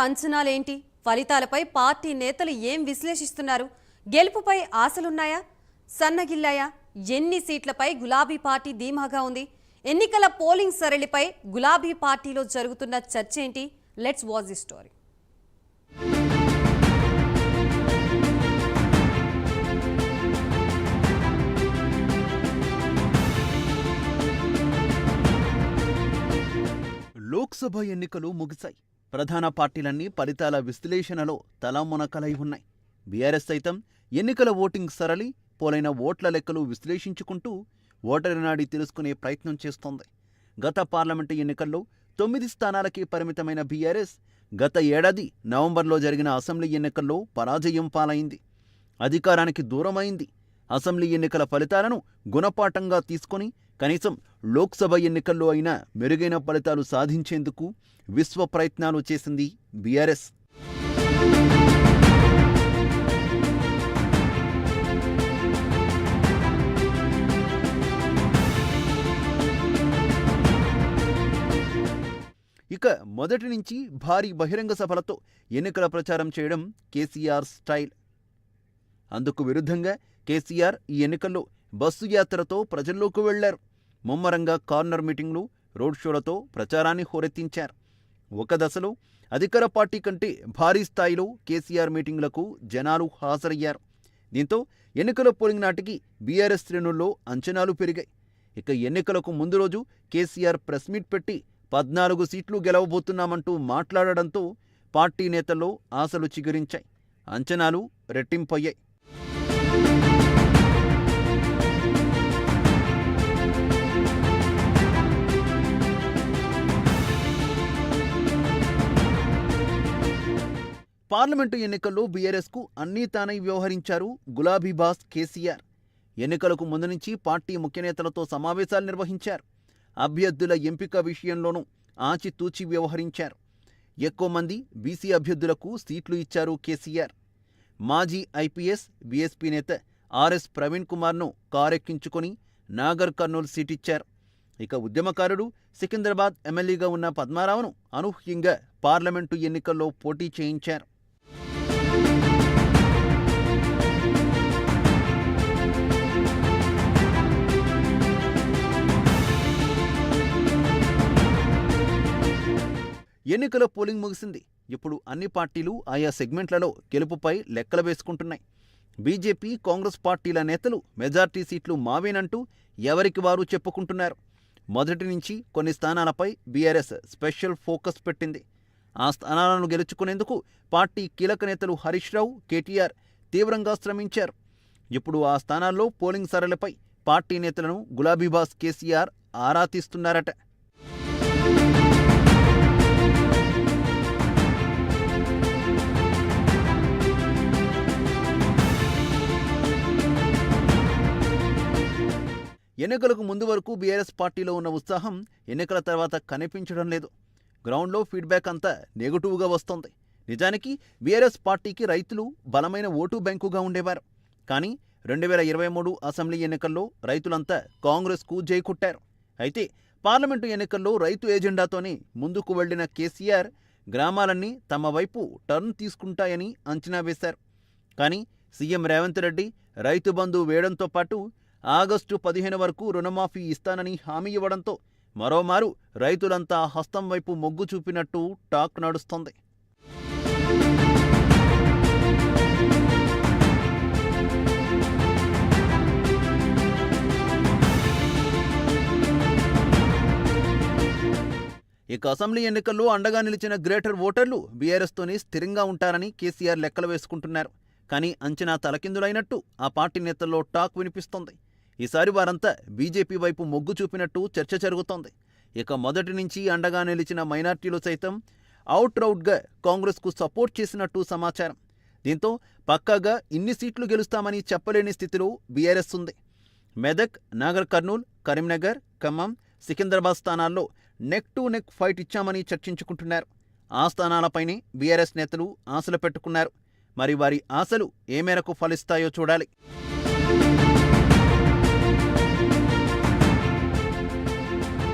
అంచనాలేంటి? ఫలితాలపై పార్టీ నేతలు ఏం విశ్లేషిస్తున్నారు? గెలుపుపై ఆశలున్నాయా, సన్నగిల్లాయా? ఎన్ని సీట్లపై గులాబీ పార్టీ ధీమాగా ఉంది? ఎన్నికల పోలింగ్ సరళిపై గులాబీ పార్టీలో జరుగుతున్న చర్చ ఏంటి? Let's watch the story. Lok Sabha ఎన్నికలు ముగిశాయి. ప్రధాన పార్టీలన్నీ ఫలితాల విశ్లేషణలో తలమునకలై ఉన్నాయి. బీఆర్ఎస్ సైతం ఎన్నికల ఓటింగ్ సరళి, పోలైన ఓట్ల లెక్కలు విశ్లేషించుకుంటూ ఓటరి నాడి తెలుసుకునే ప్రయత్నం చేస్తోంది. గత పార్లమెంటు ఎన్నికల్లో 9 స్థానాలకే పరిమితమైన బీఆర్ఎస్ గత ఏడాది నవంబర్లో జరిగిన అసెంబ్లీ ఎన్నికల్లో పరాజయం పాలైంది. అధికారానికి దూరమైంది. అసెంబ్లీ ఎన్నికల ఫలితాలను గుణపాఠంగా తీసుకొని కనీసం లోక్సభ ఎన్నికల్లో అయినా మెరుగైన ఫలితాలు సాధించేందుకు విశ్వ ప్రయత్నాలు చేసింది బీఆర్ఎస్. ఇక మొదటి నుంచి భారీ బహిరంగ సభలతో ఎన్నికల ప్రచారం చేయడం కేసీఆర్ స్టైల్. అందుకు విరుద్ధంగా కేసీఆర్ ఈ ఎన్నికల్లో బస్సు యాత్రతో ప్రజల్లోకి వెళ్లారు. ముమ్మరంగా కార్నర్ మీటింగ్లు, రోడ్ షోలతో ప్రచారాన్ని హోరెత్తించారు. ఒక దశలో అధికార పార్టీ కంటే భారీ స్థాయిలో కేసీఆర్ మీటింగ్లకు జనాలు హాజరయ్యారు. దీంతో ఎన్నికల పోలింగ్ నాటికి బీఆర్ఎస్ శ్రేణుల్లో అంచనాలు పెరిగాయి. ఇక ఎన్నికలకు ముందు రోజు కేసీఆర్ ప్రెస్ మీట్ పెట్టి 14 సీట్లు గెలవబోతున్నామంటూ మాట్లాడడంతో పార్టీ నేతల్లో ఆశలు చిగురించాయి. అంచనాలు రెట్టింపయ్యాయి. పార్లమెంటు ఎన్నికల్లో బీఆర్ఎస్కు అన్నీ తానై వ్యవహరించారు గులాబీ బాస్ కేసీఆర్. ఎన్నికలకు ముందు నుంచి పార్టీ ముఖ్యనేతలతో సమావేశాలు నిర్వహించారు. అభ్యర్థుల ఎంపిక విషయంలోనూ ఆచితూచి వ్యవహరించారు. ఎక్కువ మంది బీసీ అభ్యర్థులకు సీట్లు ఇచ్చారు కేసీఆర్. మాజీ ఐపీఎస్ బీఎస్పీ నేత ఆర్ఎస్ ప్రవీణ్ కుమార్ను కారెక్కించుకొని నాగర్ కర్నూలు సీటిచ్చారు. ఇక ఉద్యమకారుడు, సికింద్రాబాద్ ఎమ్మెల్యేగా ఉన్న పద్మారావును అనూహ్యంగా పార్లమెంటు ఎన్నికల్లో పోటీ చేయించారు. ఎన్నికల పోలింగ్ ముగిసింది. ఇప్పుడు అన్ని పార్టీలు ఆయా సెగ్మెంట్లలో గెలుపుపై లెక్కలు వేసుకుంటున్నాయి. బీజేపీ, కాంగ్రెస్ పార్టీల నేతలు మెజార్టీ సీట్లు మావేనంటూ ఎవరికి వారు చెప్పుకుంటున్నారు. మొదటి నుంచి కొన్ని స్థానాలపై బీఆర్ఎస్ స్పెషల్ ఫోకస్ పెట్టింది. ఆ స్థానాలను గెలుచుకునేందుకు పార్టీ కీలక నేతలు హరీష్ రావు, కేటీఆర్ తీవ్రంగా శ్రమించారు. ఇప్పుడు ఆ స్థానాల్లో పోలింగ్ సరళిపై పార్టీ నేతలను గులాబీ బాస్ కేసీఆర్ ఆరా తీస్తున్నారట. ఎన్నికలకు ముందు వరకు బీఆర్ఎస్ పార్టీలో ఉన్న ఉత్సాహం ఎన్నికల తర్వాత కనిపించడం లేదు. గ్రౌండ్లో ఫీడ్బ్యాక్ అంతా నెగటివ్గా వస్తోంది. నిజానికి బీఆర్ఎస్ పార్టీకి రైతులు బలమైన ఓటు బ్యాంకుగా ఉండేవారు. కానీ 2023 అసెంబ్లీ ఎన్నికల్లో రైతులంతా కాంగ్రెస్కు జై కొట్టారు. అయితే పార్లమెంటు ఎన్నికల్లో రైతు ఎజెండాతోనే ముందుకు వెళ్లిన కేసీఆర్ గ్రామాలన్నీ తమ వైపు టర్న్ తీసుకుంటాయని అంచనా వేశారు. కానీ సీఎం రేవంత్ రెడ్డి రైతు బంధు వేయడంతో పాటు ఆగస్టు 15 వరకు రుణమాఫీ ఇస్తానని హామీ ఇవ్వడంతో మరోమారు రైతులంతా హస్తం వైపు మొగ్గు చూపినట్టు టాక్ నడుస్తోంది. ఇక అసెంబ్లీ ఎన్నికల్లో అండగా నిలిచిన గ్రేటర్ ఓటర్లు బీఆర్ఎస్తోనే స్థిరంగా ఉంటారని కేసీఆర్ లెక్కలు వేసుకుంటున్నారు. కానీ అంచనా తలకిందులైనట్టు ఆ పార్టీ నేతల్లో టాక్ వినిపిస్తోంది. ఈసారి వారంతా బీజేపీ వైపు మొగ్గు చూపినట్టు చర్చ జరుగుతోంది. ఇక మొదటి నుంచి అండగా నిలిచిన మైనార్టీలు సైతం అవుట్రౌట్గా కాంగ్రెస్కు సపోర్ట్ చేసినట్టు సమాచారం. దీంతో పక్కాగా ఇన్ని సీట్లు గెలుస్తామని చెప్పలేని స్థితిలో బీఆర్ఎస్ ఉంది. మెదక్, నాగర్ కర్నూల్, కరీంనగర్, ఖమ్మం, సికింద్రాబాద్ స్థానాల్లో నెక్ టు నెక్ ఫైట్ ఇచ్చామని చర్చించుకుంటున్నారు. ఆ స్థానాలపైనే బీఆర్ఎస్ నేతలు ఆశలు పెట్టుకున్నారు. మరి వారి ఆశలు ఏ మేరకు ఫలిస్తాయో చూడాలి.